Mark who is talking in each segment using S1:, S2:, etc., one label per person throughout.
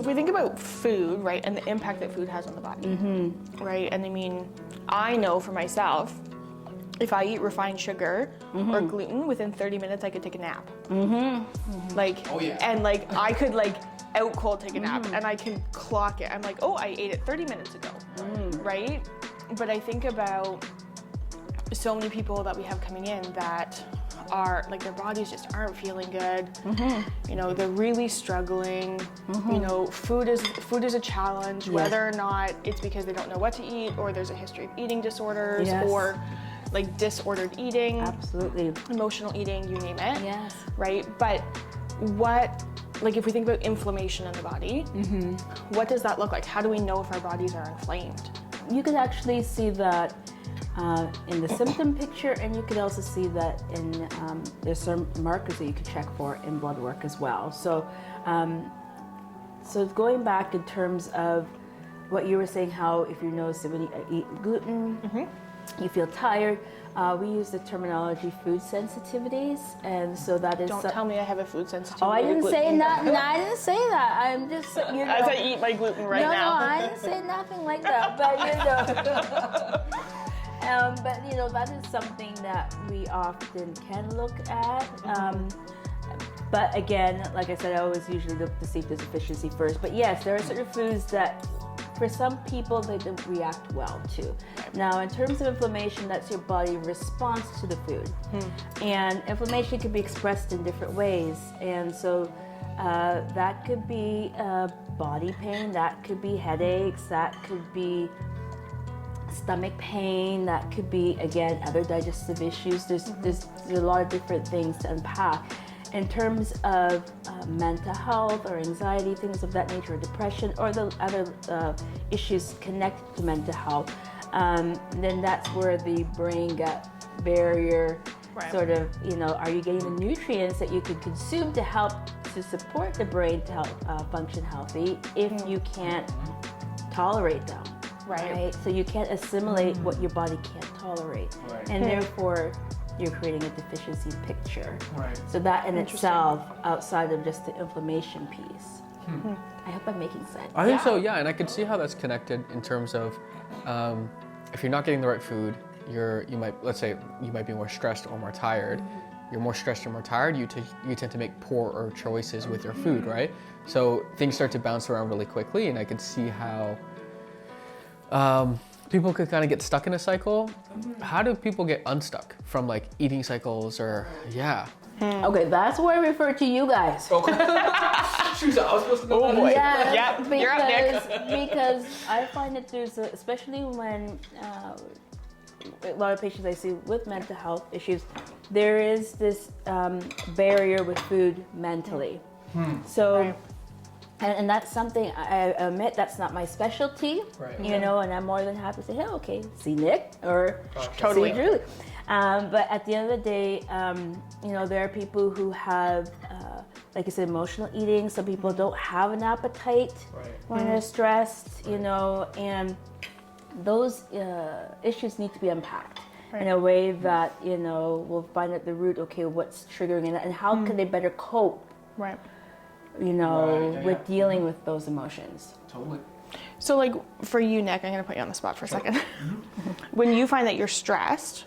S1: if we think about food, right, and the impact that food has on the body, right? And I mean, I know for myself, if I eat refined sugar or gluten, within 30 minutes I could take a nap. Like, and like I could like out cold take a nap, and I can clock it. I'm like, oh, I ate it 30 minutes ago, right? But I think about so many people that we have coming in that are like, their bodies just aren't feeling good. You know, they're really struggling. You know, food is a challenge, whether or not it's because they don't know what to eat, or there's a history of eating disorders, or like disordered eating, emotional eating, you name it. Right? But what, like if we think about inflammation in the body, what does that look like? How do we know if our bodies are inflamed?
S2: You could actually see that in the symptom picture, and you could also see that in there's some markers that you could check for in blood work as well. So, so going back in terms of what you were saying, how if you notice that when you eat gluten, you feel tired. We use the terminology food sensitivities, and so that is.
S1: Don't tell me I have a food sensitivity.
S2: Oh, I didn't say that. No, I didn't say that. I'm just, you know.
S1: As I eat my gluten right now.
S2: No, I didn't say nothing like that. But you know, but you know, that is something that we often can look at. But again, like I said, I always usually look to see if there's deficiency first. But yes, there are certain foods that, for some people, they don't react well to. Now, in terms of inflammation, that's your body response to the food. And inflammation can be expressed in different ways. And so that could be body pain, that could be headaches, that could be stomach pain, that could be, again, other digestive issues. There's a lot of different things to unpack. In terms of mental health or anxiety, things of that nature, or depression, or the other issues connected to mental health, then that's where the brain-gut barrier sort of, you know, are you getting the nutrients that you could consume to help to support the brain to help function healthy if you can't tolerate them, right? So you can't assimilate what your body can't tolerate, and therefore you're creating a deficiency picture. So that in itself, outside of just the inflammation piece. I hope I'm making sense.
S3: I think so, yeah, and I can see how that's connected in terms of if you're not getting the right food, you might be more stressed or more tired. You're more stressed or more tired, you tend to make poorer choices with your food, right? So things start to bounce around really quickly, and I can see how people could kind of get stuck in a cycle. How do people get unstuck from like eating cycles or,
S2: Okay, that's where I refer to you guys.
S3: Shoot, I was supposed to know.
S1: Oh boy.
S2: Yeah,
S1: Yep, you're up, Nick.
S2: Because I find that there's, especially when a lot of patients I see with mental health issues, there is this barrier with food mentally. So. And that's something I admit that's not my specialty, you know, and I'm more than happy to say, hey, okay, see Nick or see Julie. But at the end of the day, you know, there are people who have, like I said, emotional eating. Some people don't have an appetite when they're stressed, you know, and those issues need to be unpacked in a way that, you know, we'll find at the root, okay, what's triggering it and how can they better cope. You know, with dealing with those emotions.
S3: Totally.
S1: So like for you, Nick, I'm gonna put you on the spot for a second. When you find that you're stressed,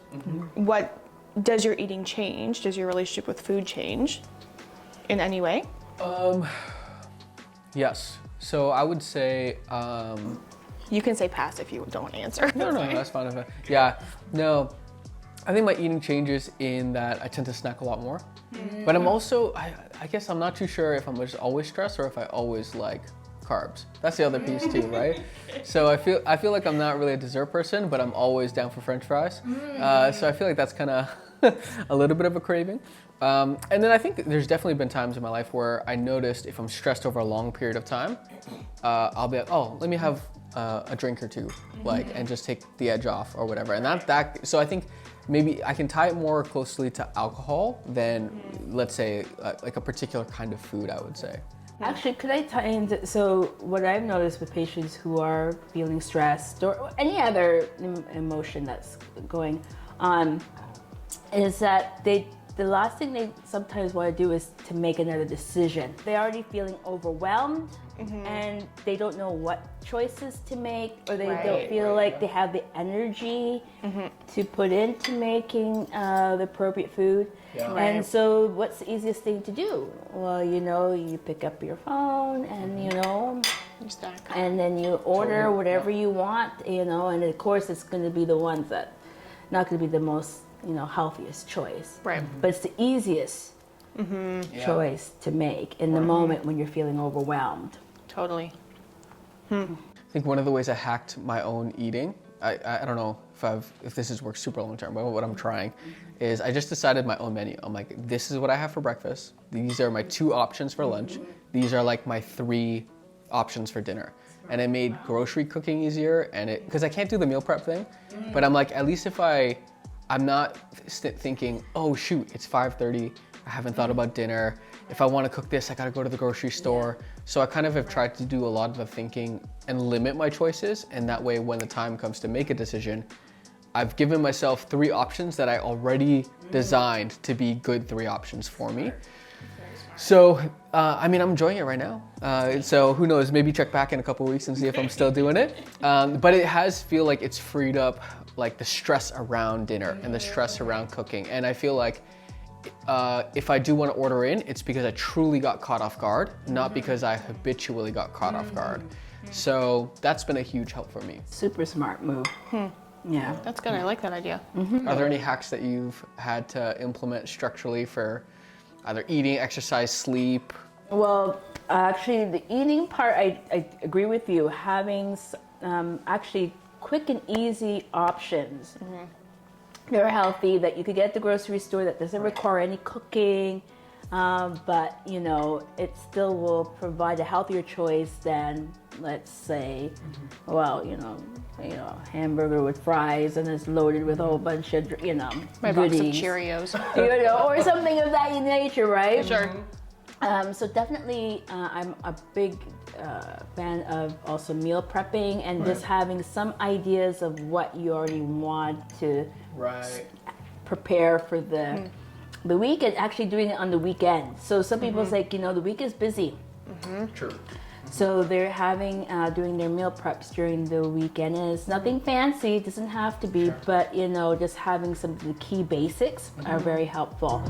S1: what does your eating change? Does your relationship with food change in any way?
S3: Yes. So I would say,
S1: you can say pass if you don't want to answer.
S3: No, that's fine. Yeah, no, I think my eating changes in that I tend to snack a lot more. But I'm also, I guess I'm not too sure if I'm just always stressed or if I always like carbs. That's the other piece too, right? So I feel like I'm not really a dessert person, but I'm always down for French fries. So I feel like that's kind of a little bit of a craving. And then I think there's definitely been times in my life where I noticed if I'm stressed over a long period of time, I'll be like, oh, let me have a drink or two, like, and just take the edge off or whatever. And that so I think maybe I can tie it more closely to alcohol than, let's say, like a particular kind of food, I would say.
S2: Actually, could I tie into, so what I've noticed with patients who are feeling stressed or any other emotion that's going on is that they the last thing they sometimes want to do is to make another decision. They're already feeling overwhelmed and they don't know what choices to make, or they don't feel like they have the energy to put into making the appropriate food.
S3: Yeah.
S2: And so what's the easiest thing to do? Well, you pick up your phone and, and then you order whatever you want, and of course it's going to be the ones that not going to be the most, healthiest choice.
S1: Right.
S2: But it's the easiest choice to make in the moment when you're feeling overwhelmed.
S1: Totally.
S3: I think one of the ways I hacked my own eating, I don't know if this has worked super long term, but what I'm trying is I just decided my own menu. I'm like, this is what I have for breakfast. These are my 2 options for lunch. These are like my 3 options for dinner. And it made grocery cooking easier, and because I can't do the meal prep thing, but I'm like, at least if I'm not thinking, oh shoot, it's 5:30, I haven't thought about dinner. If I want to cook this, I gotta go to the grocery store. So I kind of have tried to do a lot of the thinking and limit my choices, and that way when the time comes to make a decision, I've given myself 3 options that I already designed to be good 3 options for me. So, I'm enjoying it right now. So who knows, maybe check back in a couple of weeks and see if I'm still doing it. But it has feel like it's freed up like the stress around dinner and the stress around cooking. And I feel like if I do want to order in, it's because I truly got caught off guard, not because I habitually got caught off guard. So that's been a huge help for me.
S2: Super smart move. Yeah.
S1: That's good. I like that idea.
S3: Are there any hacks that you've had to implement structurally for either eating, exercise, sleep?
S2: Well, actually, the eating part, I agree with you. Having actually quick and easy options that are healthy, that you could get at the grocery store, that doesn't require any cooking, but it still will provide a healthier choice than, let's say, hamburger with fries and it's loaded with a whole bunch of
S1: My box of
S2: goodies.
S1: Cheerios.
S2: Or something of that nature, right?
S1: Sure.
S2: So definitely, I'm a big fan of also meal prepping and just having some ideas of what you already want to prepare for the week, and actually doing it on the weekend. So some people say, the week is busy.
S3: True.
S2: So they're doing their meal preps during the weekend, and it's nothing fancy. It doesn't have to be, but just having some of the key basics are very helpful.